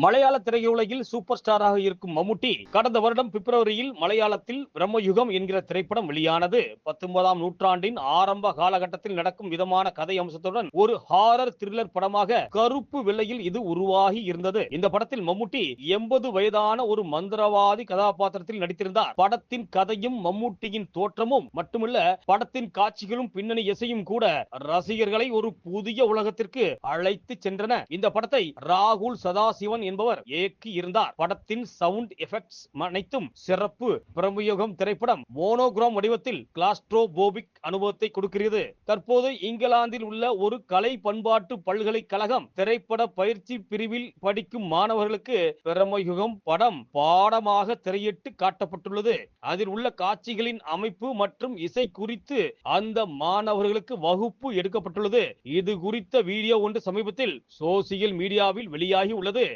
மலையாள திரையுலகில் சூப்பர் ஸ்டாராக இருக்கும் மம்முட்டி கடந்த வருடம் பிப்ரவரியில் மலையாளத்தில் பிரம்மயுகம் என்கிற திரைப்படம் வெளியானது. 19ஆம் நூற்றாண்டின் ஆரம்ப காலகட்டத்தில் நடக்கும் விதமான கதை அம்சத்துடன் ஒரு ஹாரர் த்ரில்லர் படமாக கருப்பு வெள்ளையில் இது உருவாகி இருந்தது. இந்த படத்தில் மம்முட்டி 80 வயதான ஒரு மந்திரவாதி கதாபாத்திரத்தில் நடித்திருந்தார். படத்தின் கதையும் மம்முட்டியின் தோற்றமும் மட்டுமல்ல, படத்தின் காட்சிகளும் பின்னணி இசையும் கூட ரசிகர்களை ஒரு புதிய உலகத்திற்கு அழைத்து சென்றன. இந்த படத்தை ராகுல் சதாசிவன் என்பவர் இயக்கி இருந்தார். படத்தின் சவுண்ட் எஃபெக்ட்ஸ் அனைத்தும் சிறப்பு. பிரம்மயுகம் திரைப்படம் மோனோகிராம் வடிவத்தில் கிளாஸ்ட்ரோபோபிக் அனுபவத்தை கொடுக்கிறது. தற்போது இங்கிலாந்தில் உள்ள ஒரு கலை பண்பாட்டு பல்கலைக்கழகம் திரைப்பட பயிற்சி பிரிவில் படிக்கும் மாணவர்களுக்கு பிரம்மயுகம் படம் பாடமாக திரையிட்டு காட்டப்பட்டுள்ளது. அதில் உள்ள காட்சிகளின் அமைப்பு மற்றும் இசை குறித்து அந்த மாணவர்களுக்கு வகுப்பு எடுக்கப்பட்டுள்ளது. இது குறித்த வீடியோ ஒன்று சமீபத்தில் சோசியல் மீடியாவில் வெளியாகி உள்ளது.